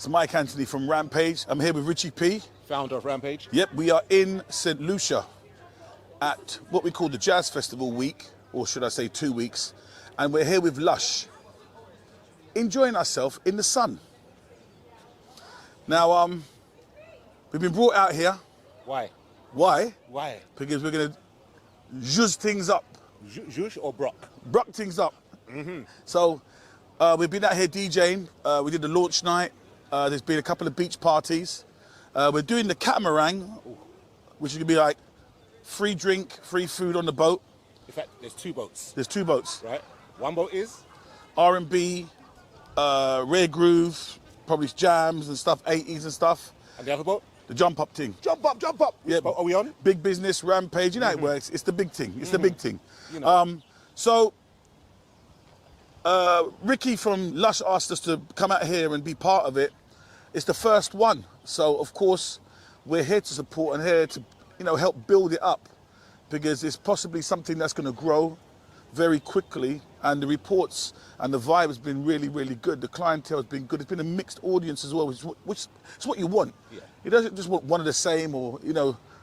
It's Mike Anthony from Rampage. I'm here with Richie P. Founder of Rampage. Yep, we are in St. Lucia at what we call the Jazz Festival week, or should I say 2 weeks, and we're here with Lush, enjoying ourselves in the sun. Now, we've been brought out here. Why? Why? Why? Because we're going to zhuzh things up. Zhuzh or Brock? Brock things up. So, we've been out here DJing. We did the launch night. There's been a couple of beach parties. We're doing the catamaran, which is going to be like free drink, free food on the boat. In fact, there's two boats. There's two boats. Right. One boat is? R&B, rare groove, probably jams and stuff, 80s and stuff. And the other boat? The jump up thing. Jump up, jump up. Yeah. Are we on? Big business, Rampage, you know how it works. It's the big thing. It's the big thing. You know. Ricky from Lush asked us to come out here and be part of it. It's the first one. So, of course, we're here to support and here to, help build it up, because it's possibly something that's going to grow very quickly, and the reports and the vibe has been really, really good. The clientele has been good. It's been a mixed audience as well, which is what you want. Yeah. He doesn't just want one of the same, or,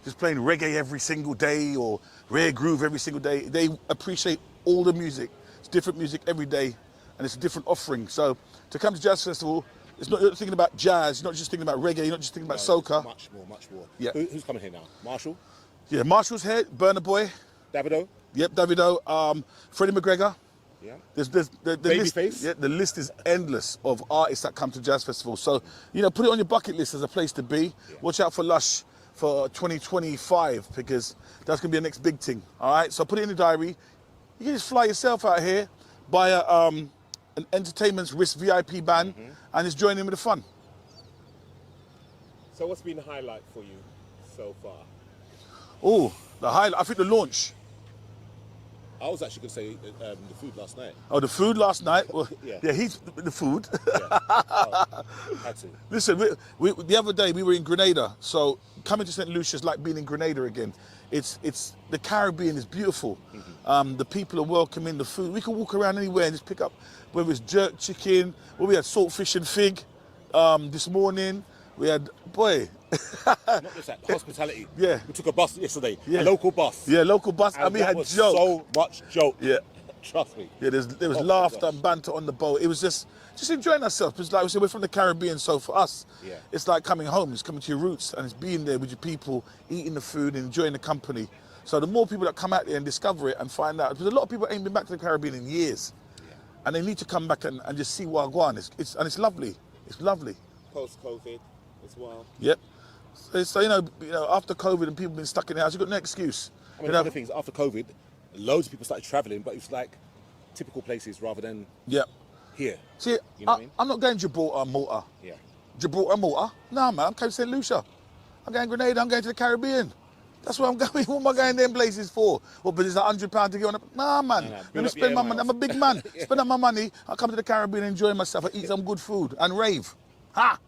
just playing reggae every single day or rare groove every single day. They appreciate all the music. It's different music every day, and it's a different offering. So to come to Jazz Festival, it's not, you're not thinking about jazz, you're not just thinking about reggae, you're not just thinking about soca. Much more. Yeah. Who's coming here now? Marshall? Yeah, Marshall's here, Burna Boy. Davido? Yep, Davido. Freddie McGregor. Yeah. There's the list. Babyface? Yeah, the list is endless of artists that come to Jazz Festival. So, put it on your bucket list as a place to be. Yeah. Watch out for Lush for 2025, because that's going to be the next big thing. All right, so put it in the diary. You can just fly yourself out here, buy an entertainment's risk VIP band, and just join in with the fun. So what's been the highlight for you so far? Oh, the highlight, I think the launch. I was actually going to say the food last night. Oh, the food last night? Well, Yeah. he's the food. Yeah. Oh, had to. Listen, the other day we were in Grenada, so coming to St. Lucia is like being in Grenada again. It's the Caribbean is beautiful. The people are welcoming, the food. We can walk around anywhere and just pick up, whether it's jerk chicken, or we had saltfish and fig this morning. We had, Not just that, hospitality. Yeah. We took a bus yesterday, Yeah. a local bus. Yeah, local bus, and we that had was joke. so much joke. Yeah. Trust me. Yeah, there was Oh my laughter gosh. and banter on the boat. It was just enjoying ourselves. Because like we said, we're from the Caribbean, so for us, Yeah. it's like coming home. It's coming to your roots, and it's being there with your people, eating the food and enjoying the company. So the more people that come out there and discover it and find out, because a lot of people ain't been back to the Caribbean in years, and they need to come back and just see Wagwan. It's lovely. It's lovely. Post-COVID as well. Yep. So after COVID and people been stuck in the house, you've got no excuse. I mean, other things, after COVID, loads of people started travelling, but it was like typical places rather than Yep. here. See, You know what I mean? I'm not going Gibraltar, Malta. Yeah. Gibraltar, Malta? No, man, I'm going to St. Lucia. I'm going Grenada, I'm going to the Caribbean. That's where I'm going. What am I going them places for? Well, but it's £100 to get on a... Nah, man. Let me spend my money. I'm a big man. Spend up my money. I'll come to the Caribbean and enjoy myself. I eat some good food and rave. Ha!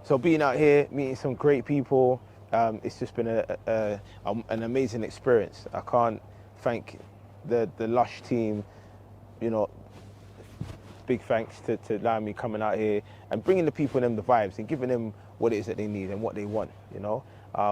So being out here, meeting some great people, it's just been an amazing experience. I can't thank the Lush team, big thanks to allow me coming out here and bringing the people them the vibes and giving them what it is that they need and what they want,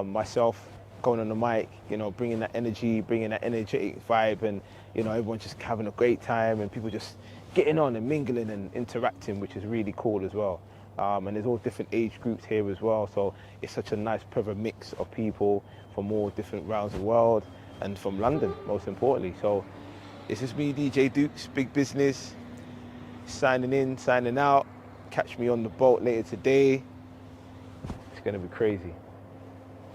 Myself going on the mic, bringing that energy, bringing that energetic vibe, and, everyone just having a great time and people just getting on and mingling and interacting, which is really cool as well. And there's all different age groups here as well, so it's such a nice, perfect mix of people from all different rounds of the world and from London, most importantly. So it's just me, DJ Dukes, Big Business, signing in, signing out. Catch me on the boat later today. It's gonna be crazy.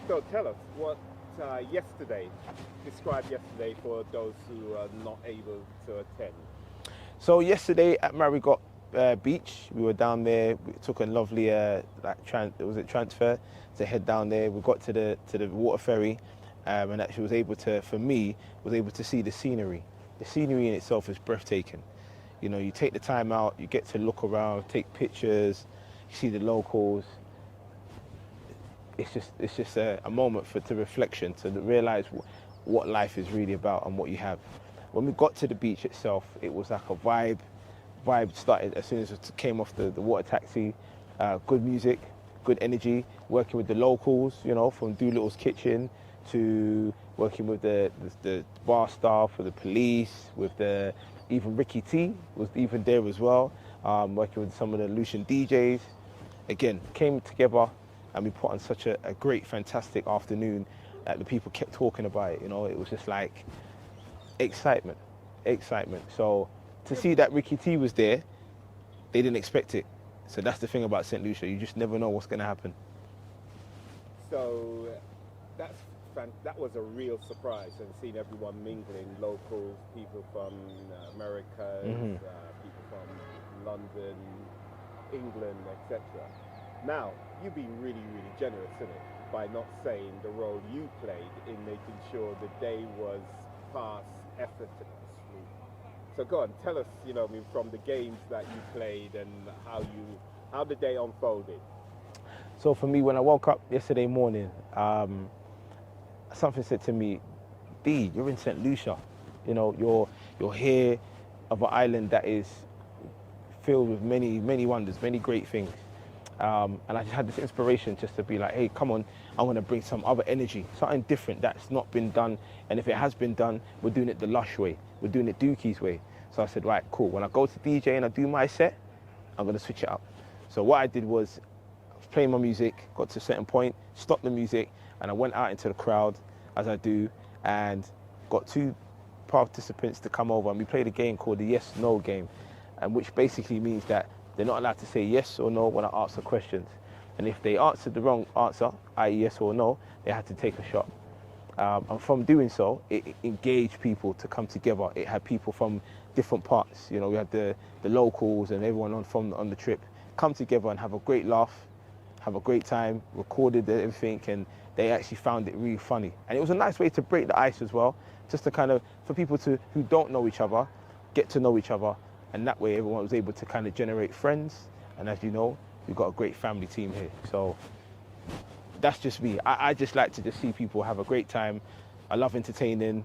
So tell us what describe yesterday for those who are not able to attend. So yesterday at Marigot Beach, we were down there. We took a lovely transfer to head down there. We got to the water ferry, and actually was able to see the scenery. The scenery in itself is breathtaking. You take the time out, you get to look around, take pictures, you see the locals. It's just a moment to reflection, to realize what life is really about and what you have. when we got to the beach itself, it was like a vibe. Vibe started as soon as it came off the water taxi. Good music, good energy, working with the locals, you know, from Doolittle's Kitchen to working with the bar staff, with the police, with even Ricky T was even there as well, working with some of the Lucian DJs. Again, came together and we put on such a great, fantastic afternoon that the people kept talking about it, you know. It was just like excitement. So to see that Ricky T was there, they didn't expect it. So that's the thing about St. Lucia, you just never know what's going to happen. So that was a real surprise, and seeing everyone mingling, locals, people from America, people from London, England, etc. Now, you've been really, really generous, isn't it, by not saying the role you played in making sure the day was passed effortlessly. So go on, tell us, you know, I mean, from the games that you played and how the day unfolded. So for me, when I woke up yesterday morning, something said to me, D, you're in St. Lucia. You know, you're here of an island that is filled with many, many wonders, many great things. And I just had this inspiration just to be like, hey, come on, I want to bring some other energy, something different that's not been done. And if it has been done, we're doing it the Lush way. We're doing it Dookie's way. So I said, right, cool. When I go to DJ and I do my set, I'm going to switch it up. So what I did was playing my music, got to a certain point, stopped the music, and I went out into the crowd, as I do, and got 2 participants to come over, and we played a game called the yes-no game, and which basically means that they're not allowed to say yes or no when I ask the questions. And if they answered the wrong answer, i.e. yes or no, they had to take a shot. And from doing so, it engaged people to come together. It had people from different parts. You know, we had the locals and everyone on the trip come together and have a great laugh, have a great time, recorded everything, and they actually found it really funny. And it was a nice way to break the ice as well, just to kind of, for people who don't know each other, get to know each other, and that way everyone was able to kind of generate friends. And as you know, we've got a great family team here. So that's just me. I just like to just see people have a great time. I love entertaining,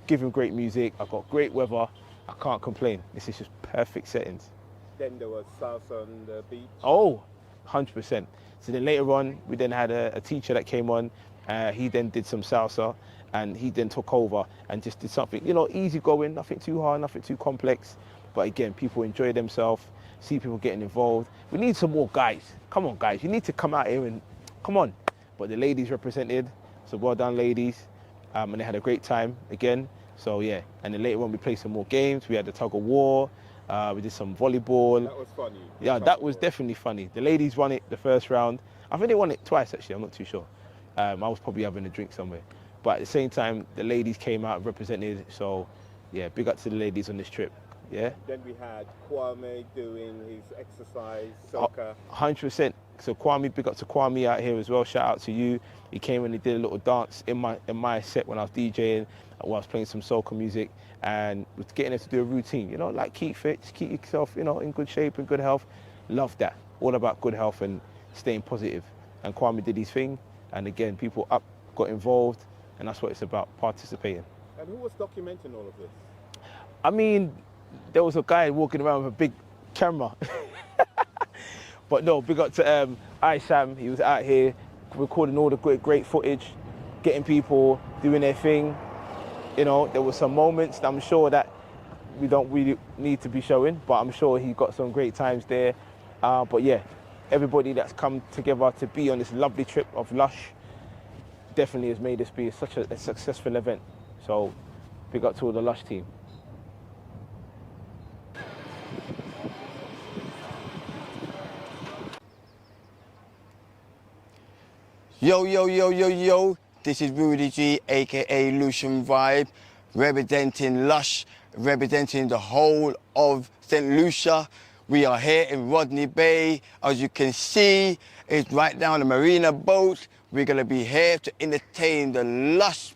giving great music. I've got great weather. I can't complain. This is just perfect settings. Then there was salsa on the beach. Oh, 100%. So then later on, we then had a teacher that came on. He then did some salsa, and he then took over and just did something, you know, easy going, nothing too hard, nothing too complex. But again, people enjoy themselves, see people getting involved. We need some more guys. Come on, guys. You need to come out here and come on. But the ladies represented, so well done, ladies. And they had a great time again. So yeah, and then later on we played some more games. We had the tug of war. We did some volleyball. That was funny. Yeah, that was definitely funny. The ladies won it the first round. I think they won it twice actually. I'm not too sure. I was probably having a drink somewhere. But at the same time, the ladies came out represented. So yeah, big up to the ladies on this trip. Yeah. Then we had Kwame doing his exercise, soca. 100%. So Kwame, big up to Kwame out here as well. Shout out to you. He came and he did a little dance in my set when I was DJing, while I was playing some soca music, and was getting us to do a routine. You know, like keep fit, just keep yourself, you know, in good shape and good health. Love that. All about good health and staying positive. And Kwame did his thing, and again, people up got involved, and that's what it's about, participating. And who was documenting all of this? I mean, there was a guy walking around with a big camera. But no, big up to eyesam. He was out here recording all the great footage, getting people doing their thing. You know, there were some moments that I'm sure that we don't really need to be showing, but I'm sure he got some great times there. But yeah, everybody that's come together to be on this lovely trip of Lush definitely has made this be such a successful event. So big up to all the Lush team. Yo, yo, yo, yo, yo, this is Rudy G, aka Lucian Vibe, representing Lush, representing the whole of St. Lucia. We are here in Rodney Bay. As you can see, it's right down the marina boat. We're gonna be here to entertain the Lush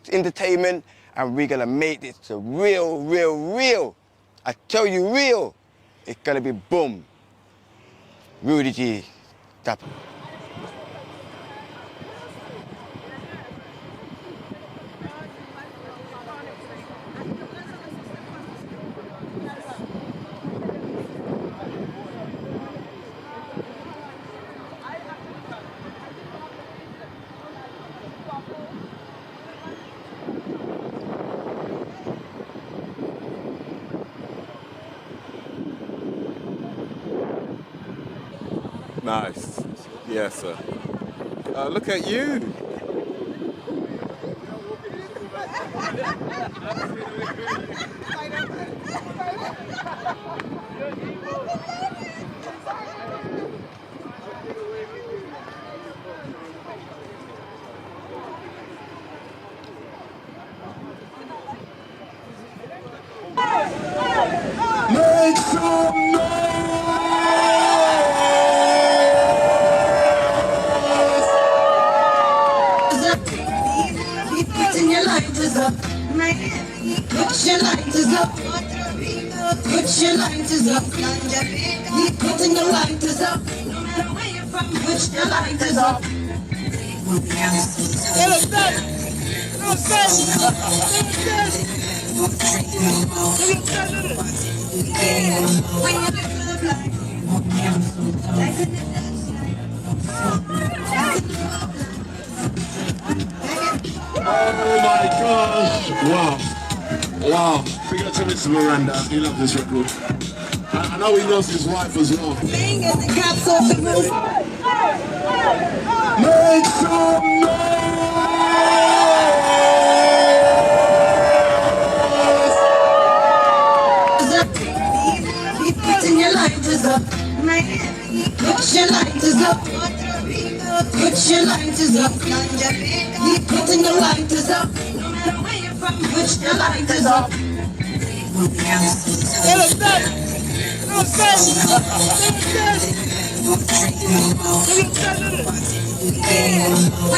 entertainment, and we're gonna make this a real, real, real. I tell you real, it's gonna be boom. Rudy G, tap. Nice. Yes, sir. Look at you. Make some Keep putting your lighters up, put your lighters up, put your lighters up, keep putting your lighters up, no matter where you're from, put your lighters up. When you look for the Oh my gosh! Wow. Wow. Big up to Mr. Miranda. He loves this record. I know he loves his wife as well. thing is the caps off the roof. Make some Keep putting your lighters up, put your lighters up, put your lighters up, keep putting your lighters up, no matter where you're from, put your lighters up. When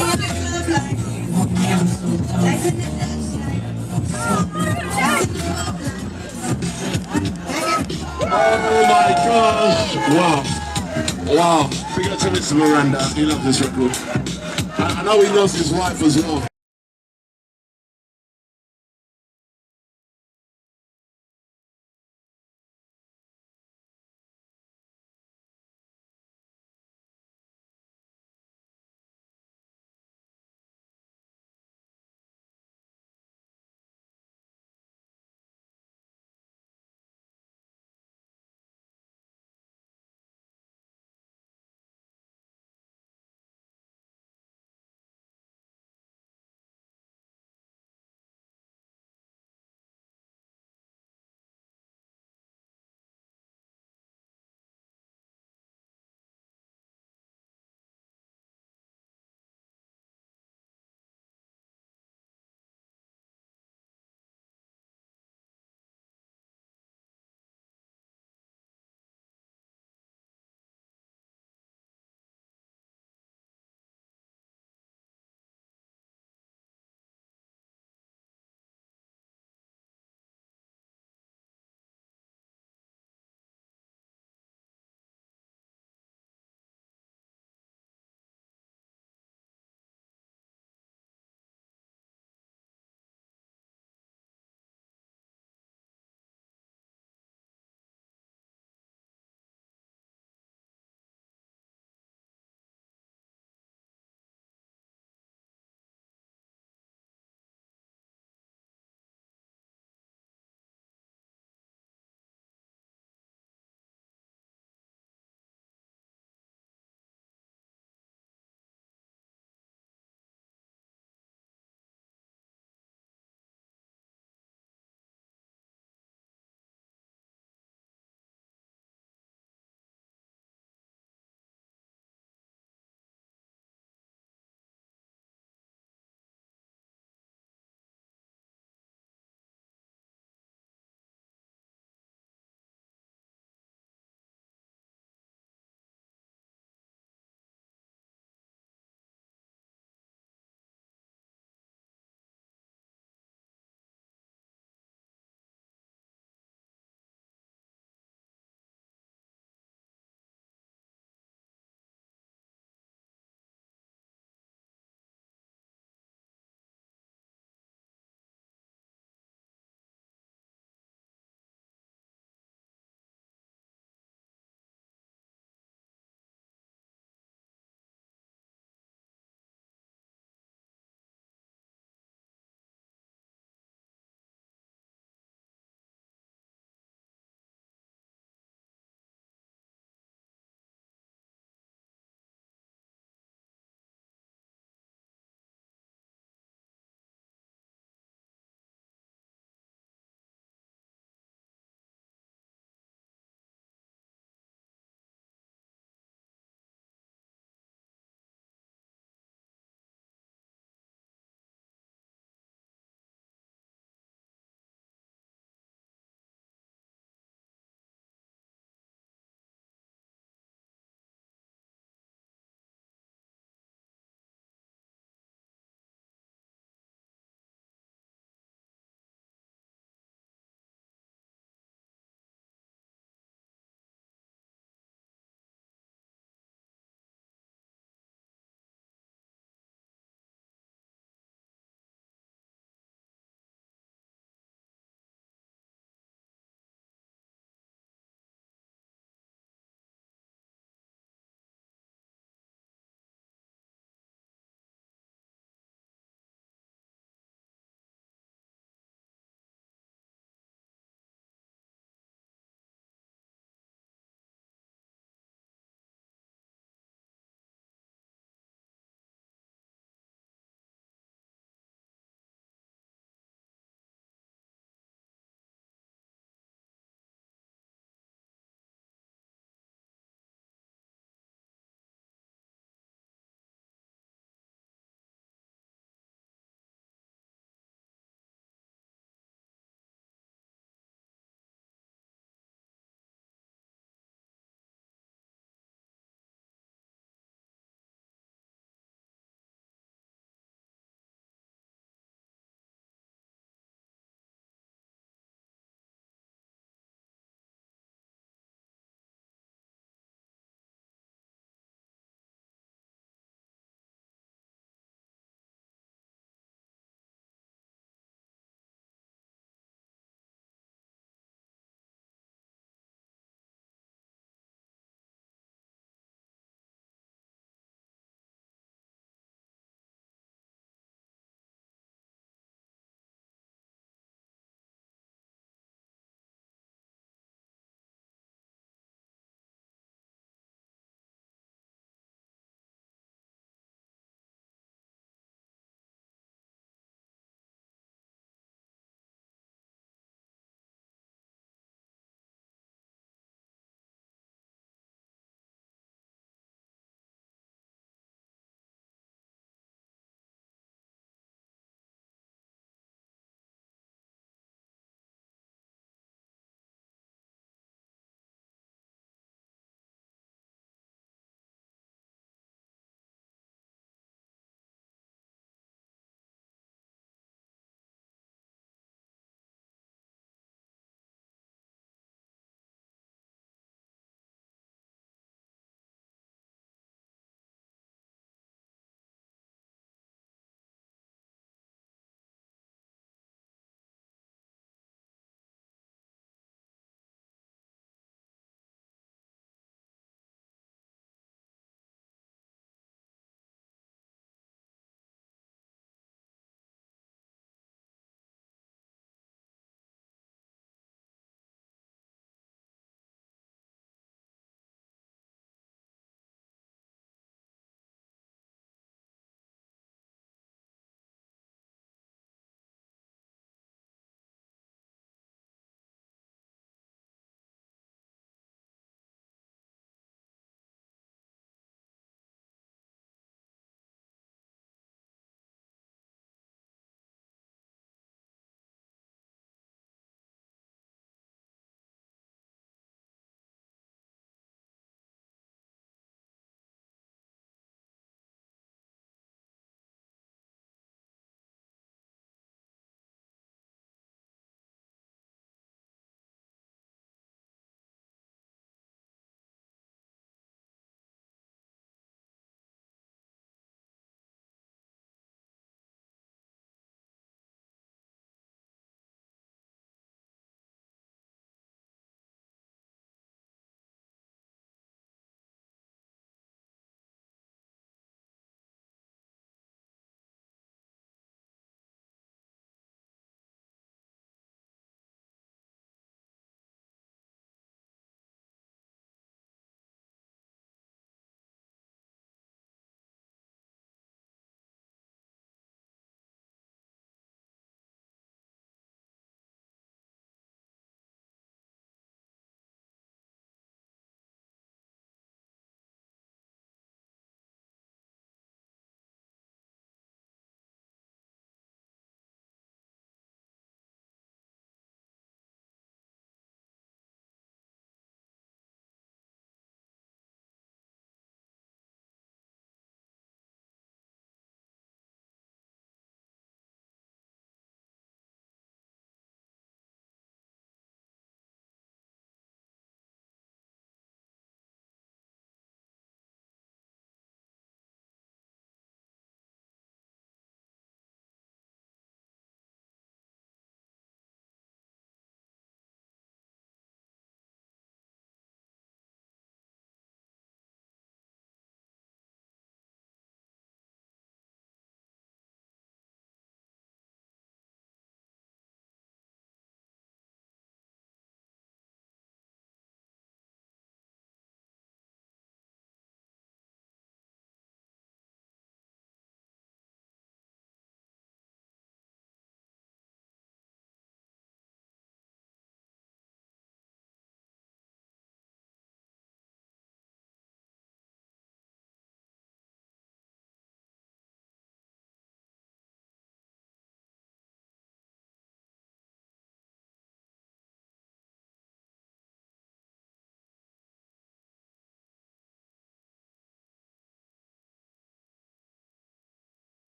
you look for the black, Oh my gosh! Wow. Wow. Big up to Mr. Miranda. He loves this record. I know he loves his wife as well.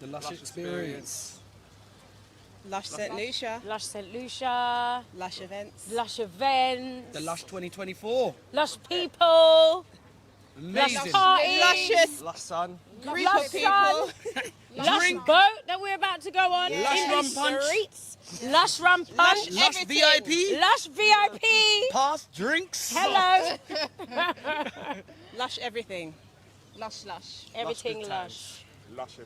The Lush Experience. Lush St. Lucia. Lush St. Lucia. Lush Events. Lush Events. The Lush 2024. Lush People. Amazing. Lush Party. Luscious Lush Sun. group Lush of people. Sun. Lush Boat that we're about to go on. Lush in Rum the Punch. streets. Lush Rum Punch. Lush VIP. Lush VIP. Pass drinks. Hello. Lush everything. Lush. Everything good lush. Lush